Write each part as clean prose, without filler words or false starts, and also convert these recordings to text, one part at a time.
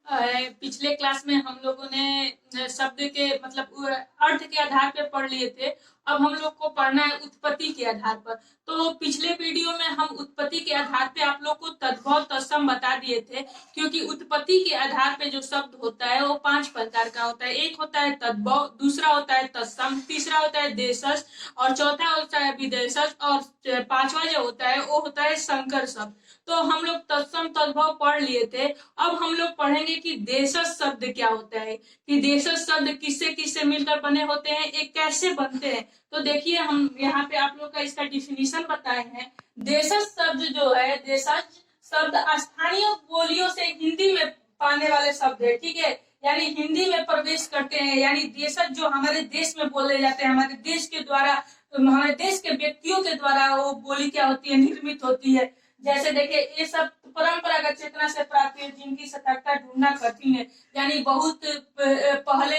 पिछले क्लास में हम लोगों ने शब्द के मतलब अर्थ के आधार पर पढ़ लिए थे। अब हम लोग को पढ़ना है उत्पत्ति के आधार पर। तो पिछले वीडियो में हम उत्पत्ति के आधार पे आप लोग को तद्भव तत्सम बता दिए थे, क्योंकि उत्पत्ति के आधार पे जो शब्द होता है वो 5 प्रकार का होता है। एक होता है तद्भव, दूसरा होता है तत्सम, तीसरा होता है देशज, और चौथा होता है विदेशज, और पांचवा जो होता है वो होता है संकर शब्द। तो हम लोग तत्सम तद्भव पढ़ लिए थे। अब हम लोग पढ़ेंगे कि देशज शब्द क्या होता है, कि देशज शब्द किससे किससे मिलकर बने होते हैं, एक कैसे बनते हैं। तो देखिए हम यहाँ पे आप लोग का इसका डिफिनीशन बताए हैं। देशज शब्द जो है, देशज शब्द स्थानीय बोलियों से हिंदी में पाने वाले शब्द है, ठीक है। यानी हिंदी में प्रवेश करते हैं, यानी देशज जो हमारे देश में बोले जाते हैं, हमारे देश के द्वारा, हमारे देश के व्यक्तियों के द्वारा वो बोली क्या होती है, निर्मित होती है। जैसे देखिए ये सब परंपरागत चेतना से प्राप्त है, जिनकी सतर्कता ढूंढना कठिन है। यानी बहुत पहले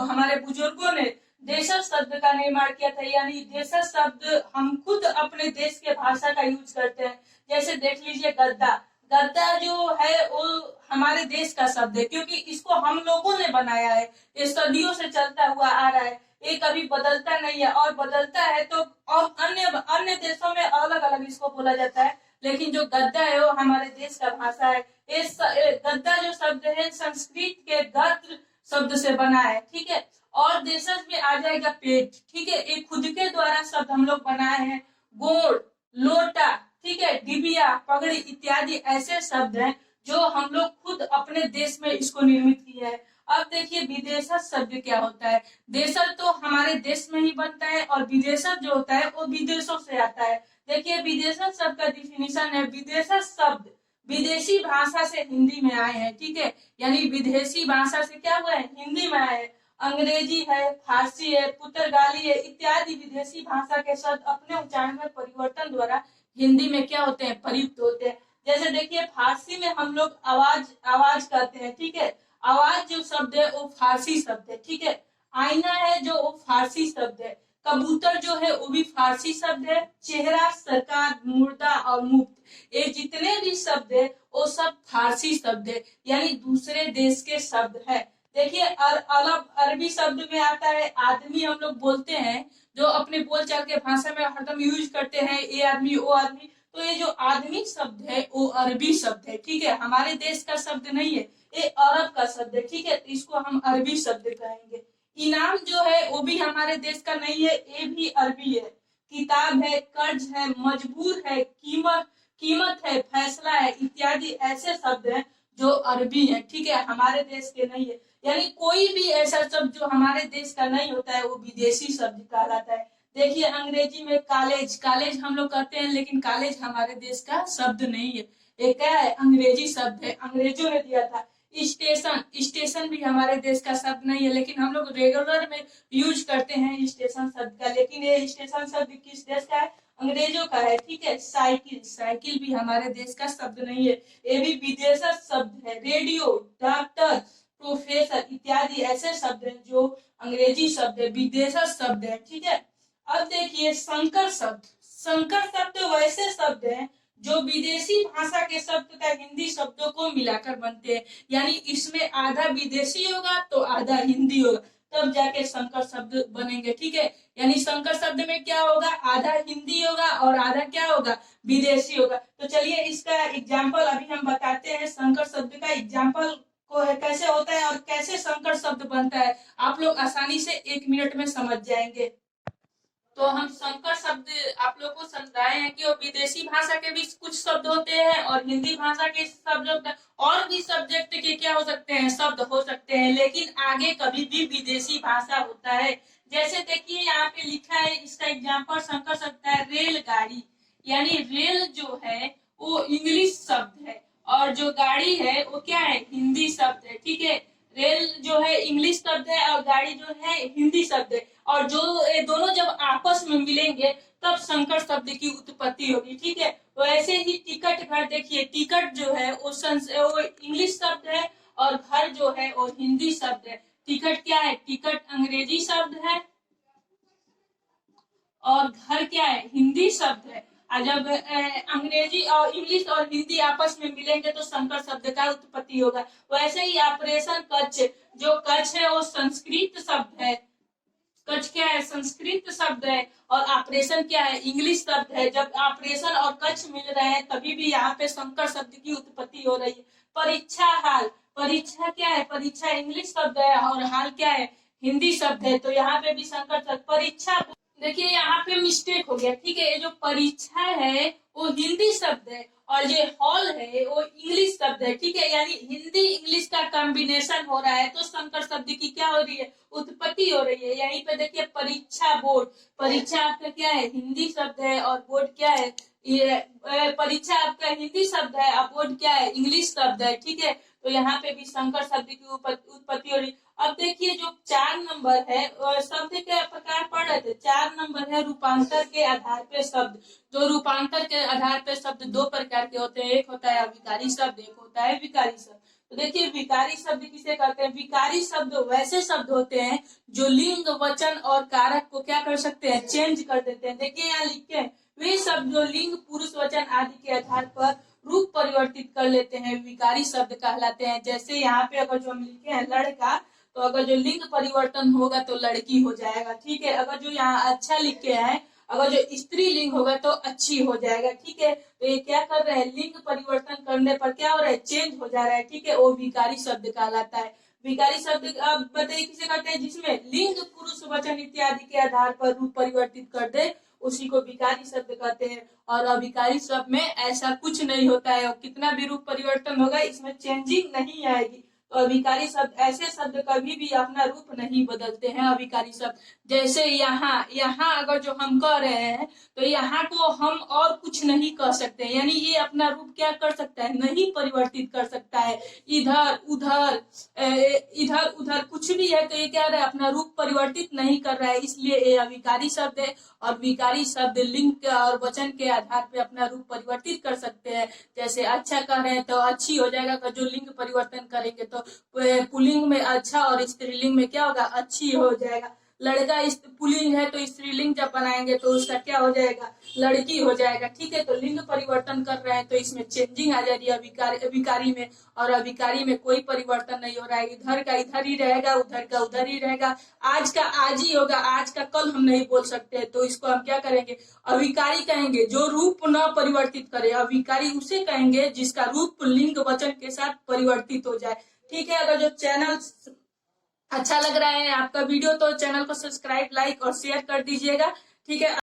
हमारे बुजुर्गों ने देशज शब्द का निर्माण किया था। यानी देशज शब्द हम खुद अपने देश के भाषा का यूज करते हैं। जैसे देख लीजिए गद्दा, गद्दा जो है वो हमारे देश का शब्द है, क्योंकि इसको हम लोगों ने बनाया है। ये सदियों से चलता हुआ आ रहा है, ये कभी बदलता नहीं है, और बदलता है तो और अन्य अन्य देशों में अलग अलग इसको बोला जाता है। लेकिन जो गद्दा है वो हमारे देश का भाषा है। गद्दा जो शब्द है संस्कृत के गद्र शब्द से बना है, ठीक है। और देशज में आ जाएगा पेट, ठीक है। ये खुद के द्वारा शब्द हम लोग बनाए हैं। गोड़, लोटा, ठीक है, डिबिया, पगड़ी इत्यादि ऐसे शब्द हैं जो हम लोग खुद अपने देश में इसको निर्मित किया है। अब देखिए विदेशज शब्द क्या होता है। देशज तो हमारे देश में ही बनता है, और विदेशज जो होता है वो विदेशों से आता है। देखिए विदेशज शब्द का डिफिनीशन है, विदेशज शब्द विदेशी भाषा से हिंदी में आए हैं, ठीक है। यानी विदेशी भाषा से क्या हुआ है, हिंदी में आए हैं। अंग्रेजी है, फारसी है, पुर्तगाली है इत्यादि विदेशी भाषा के शब्द अपने उच्चारण में परिवर्तन द्वारा हिंदी में क्या होते हैं, प्रयुक्त होते हैं। जैसे देखिए फारसी में हम लोग आवाज आवाज कहते हैं, ठीक है। आवाज जो शब्द है वो फारसी शब्द है, ठीक है। आईना है जो वो फारसी शब्द है। कबूतर जो है वो भी फारसी शब्द है। चेहरा, सरकार, मुर्दा और मुक्त, ये जितने भी शब्द है वो सब फारसी शब्द है, यानी दूसरे देश के शब्द है। देखिए अलग अरबी शब्द में आता है आदमी, हम लोग बोलते हैं जो अपने बोलचाल के भाषा में हरदम यूज करते हैं, ये आदमी वो आदमी। तो ये जो आदमी शब्द है वो अरबी शब्द है, ठीक है। हमारे देश का शब्द नहीं है, ये अरब का शब्द है, ठीक है। तो इसको हम अरबी शब्द कहेंगे। इनाम जो है वो भी हमारे देश का नहीं है, ये भी अरबी है। किताब है, कर्ज है, मजबूर है, कीमत कीमत है, फैसला है इत्यादि ऐसे शब्द हैं जो अरबी है, ठीक है, हमारे देश के नहीं है। यानी कोई भी ऐसा शब्द जो हमारे देश का नहीं होता है वो विदेशी शब्द कहलाता है। देखिए अंग्रेजी में कॉलेज, कॉलेज हम लोग कहते हैं, लेकिन कॉलेज हमारे देश का शब्द नहीं है, ये क्या है, अंग्रेजी शब्द है, अंग्रेजों ने दिया था। स्टेशन, स्टेशन भी हमारे देश का शब्द नहीं है, लेकिन हम लोग रेगुलर में यूज करते हैं स्टेशन शब्द का। लेकिन ये स्टेशन शब्द किस देश का है, अंग्रेजों का है, ठीक है। साइकिल, साइकिल भी हमारे देश का शब्द नहीं है, ये भी विदेशी शब्द है। रेडियो, डॉक्टर, प्रोफेसर इत्यादि ऐसे शब्द हैं जो अंग्रेजी शब्द है, विदेशी शब्द है, ठीक है। अब देखिए संकर शब्द, संकर शब्द वैसे शब्द हैं जो विदेशी भाषा के शब्द तथा हिंदी शब्दों को मिलाकर बनते हैं। यानी इसमें आधा विदेशी होगा तो आधा हिंदी होगा, तब जाके संकर शब्द बनेंगे, ठीक है। यानी संकर शब्द में क्या होगा, आधा हिंदी होगा और आधा क्या होगा, विदेशी होगा। तो चलिए इसका एग्जाम्पल अभी हम बताते हैं। संकर शब्द का एग्जाम्पल को कैसे होता है और कैसे संकर शब्द बनता है, आप लोग आसानी से 1 मिनट में समझ जाएंगे। तो हम संकर शब्द आप लोग को समझाए हैं कि वो विदेशी भाषा के भी कुछ शब्द होते हैं और हिंदी भाषा के शब्द, और भी सब्जेक्ट के क्या हो सकते हैं, शब्द हो सकते हैं, लेकिन आगे कभी भी विदेशी भाषा होता है। जैसे देखिए यहाँ पे लिखा है, इसका एग्जाम्पल संकर शब्द है रेलगाड़ी। यानी रेल जो है वो इंग्लिश शब्द है, और जो गाड़ी है वो क्या है, हिंदी शब्द है, ठीक है। रेल जो है इंग्लिश शब्द है और गाड़ी जो है हिंदी शब्द है, और जो ये दोनों जब आपस में मिलेंगे तब संकर शब्द की उत्पत्ति होगी, ठीक है। तो ऐसे ही टिकट घर, देखिए टिकट जो है वो इंग्लिश शब्द है और घर जो है वो हिंदी शब्द है। टिकट क्या है, टिकट अंग्रेजी शब्द है और घर क्या है, हिंदी शब्द है। और जब अंग्रेजी और इंग्लिश और हिंदी आपस में मिलेंगे तो संकर शब्द का उत्पत्ति होगा। वैसे ही ऑपरेशन कच्छ, जो कच्छ है वो संस्कृत शब्द है। कच्छ क्या है? संस्कृत शब्द है। और ऑपरेशन क्या है? इंग्लिश शब्द है। जब ऑपरेशन और कच्छ मिल रहे हैं तभी भी यहाँ पे संकर शब्द की उत्पत्ति हो रही है। परीक्षा हाल, परीक्षा क्या है? परीक्षा इंग्लिश शब्द है और हाल क्या है? हिंदी शब्द है। तो यहाँ पे भी संकर शब्द परीक्षा। देखिए यहाँ पे मिस्टेक हो गया, ठीक है। ये जो परीक्षा है वो हिंदी शब्द है और ये हॉल है वो इंग्लिश शब्द है, ठीक है। यानी हिंदी इंग्लिश का कॉम्बिनेशन हो रहा है तो संकर शब्द की क्या हो रही है? उत्पत्ति हो रही है। यहीं पे देखिए परीक्षा बोर्ड, परीक्षा आपका क्या है? हिंदी शब्द है और बोर्ड क्या है? ये परीक्षा आपका हिंदी शब्द है और बोर्ड क्या है? इंग्लिश शब्द है, ठीक है। तो यहाँ पे भी संकर शब्द की उत्पत्ति हो रही। अब देखिए जो 4 नंबर है शब्द के प्रकार पढ़ रहे थे। 4 नंबर है रूपांतर के आधार पे शब्द। जो रूपांतर के आधार पे शब्द 2 प्रकार के होते हैं, एक होता है अविकारी शब्द, एक होता है विकारी शब्द। तो देखिए विकारी शब्द किसे कहते हैं? विकारी शब्द वैसे शब्द होते हैं जो लिंग, वचन और कारक को क्या कर सकते हैं? चेंज कर देते हैं। देखिए यहाँ लिखे हैं वे शब्द जो लिंग, पुरुष, वचन आदि के आधार पर रूप परिवर्तित कर लेते हैं विकारी शब्द कहलाते हैं। जैसे यहाँ पे अगर जो हम लिखे हैं लड़का, तो अगर जो लिंग परिवर्तन होगा तो लड़की हो जाएगा, ठीक है। अगर जो यहाँ अच्छा लिखे हैं, अगर जो स्त्री लिंग होगा तो अच्छी हो जाएगा, ठीक है। तो ये क्या कर रहे हैं? लिंग परिवर्तन करने पर क्या हो रहा है? चेंज हो जा रहा है, ठीक है। वो विकारी शब्द कहलाता है। विकारी शब्द अब बताइए किसे कहते हैं? जिसमें लिंग, पुरुष, वचन इत्यादि के आधार पर रूप परिवर्तित कर दे उसी को विकारी शब्द कहते हैं। और अविकारी शब्द में ऐसा कुछ नहीं होता है और कितना भी रूप परिवर्तन होगा इसमें चेंजिंग नहीं आएगी। तो अविकारी शब्द ऐसे शब्द कभी भी अपना रूप नहीं बदलते हैं। अविकारी शब्द जैसे यहाँ, यहाँ अगर जो हम कह रहे हैं तो यहाँ को हम और कुछ नहीं कह सकते, यानी ये अपना रूप क्या कर सकता है? नहीं परिवर्तित कर सकता है। इधर उधर इधर उधर कुछ भी है तो ये क्या रहा है? अपना रूप परिवर्तित नहीं कर रहा है, इसलिए ये अविकारी शब्द है। और विकारी शब्द लिंग और वचन के आधार पे अपना रूप परिवर्तित कर सकते हैं। जैसे अच्छा कह रहे हैं तो अच्छी हो जाएगा, अगर जो लिंग परिवर्तन करेंगे तो पुल्लिंग में अच्छा और स्त्रीलिंग में क्या होगा? अच्छी हो जाएगा। लड़का पुल्लिंग है तो स्त्रीलिंग जब बनाएंगे तो उसका क्या हो जाएगा? लड़की हो जाएगा, ठीक है। तो लिंग परिवर्तन कर रहे हैं तो इसमें चेंजिंग आ जा रही है विकारी में, और अविकारी में कोई परिवर्तन नहीं हो रहा है। इधर का इधर ही रहेगा, उधर का उधर ही रहेगा। आज का आज ही होगा, आज का कल हम नहीं बोल सकते, तो इसको हम क्या करेंगे? अविकारी कहेंगे। जो रूप न परिवर्तित करे, अविकारी उसे कहेंगे जिसका रूप लिंग वचन के साथ परिवर्तित हो जाए, ठीक है। अगर जो चैनल अच्छा लग रहा है आपका वीडियो तो चैनल को सब्सक्राइब, लाइक और शेयर कर दीजिएगा, ठीक है।